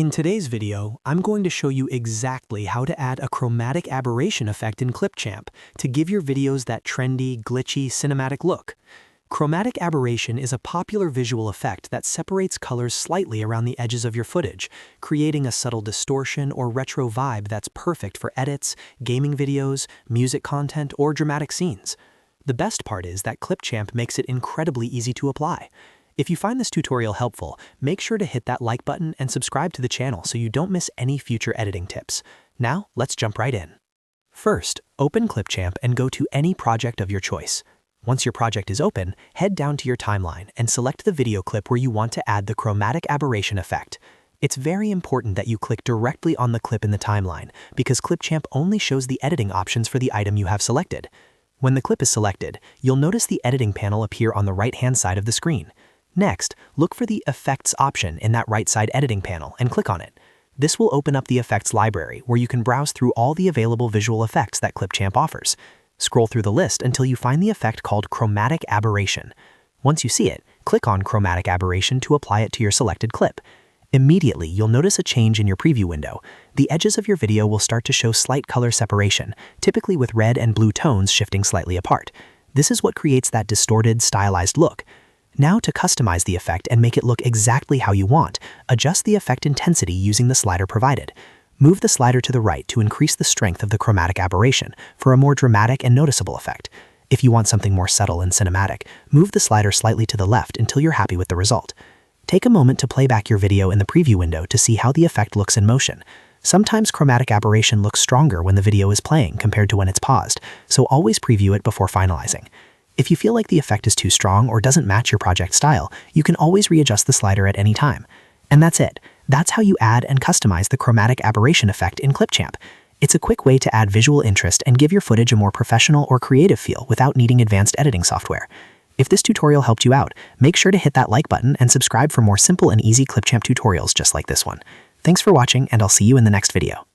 In today's video, I'm going to show you exactly how to add a chromatic aberration effect in Clipchamp to give your videos that trendy, glitchy, cinematic look. Chromatic aberration is a popular visual effect that separates colors slightly around the edges of your footage, creating a subtle distortion or retro vibe that's perfect for edits, gaming videos, music content, or dramatic scenes. The best part is that Clipchamp makes it incredibly easy to apply. If you find this tutorial helpful, make sure to hit that like button and subscribe to the channel so you don't miss any future editing tips. Now, let's jump right in. First, open Clipchamp and go to any project of your choice. Once your project is open, head down to your timeline and select the video clip where you want to add the chromatic aberration effect. It's very important that you click directly on the clip in the timeline because Clipchamp only shows the editing options for the item you have selected. When the clip is selected, you'll notice the editing panel appear on the right-hand side of the screen. Next, look for the Effects option in that right side editing panel and click on it. This will open up the Effects library where you can browse through all the available visual effects that Clipchamp offers. Scroll through the list until you find the effect called Chromatic Abberation. Once you see it, click on Chromatic Abberation to apply it to your selected clip. Immediately, you'll notice a change in your preview window. The edges of your video will start to show slight color separation, typically with red and blue tones shifting slightly apart. This is what creates that distorted, stylized look. Now to customize the effect and make it look exactly how you want, adjust the effect intensity using the slider provided. Move the slider to the right to increase the strength of the chromatic aberration for a more dramatic and noticeable effect. If you want something more subtle and cinematic, move the slider slightly to the left until you're happy with the result. Take a moment to play back your video in the preview window to see how the effect looks in motion. Sometimes chromatic aberration looks stronger when the video is playing compared to when it's paused, so always preview it before finalizing. If you feel like the effect is too strong or doesn't match your project style, you can always readjust the slider at any time. And that's it. That's how you add and customize the chromatic aberration effect in Clipchamp. It's a quick way to add visual interest and give your footage a more professional or creative feel without needing advanced editing software. If this tutorial helped you out, make sure to hit that like button and subscribe for more simple and easy Clipchamp tutorials just like this one. Thanks for watching, and I'll see you in the next video.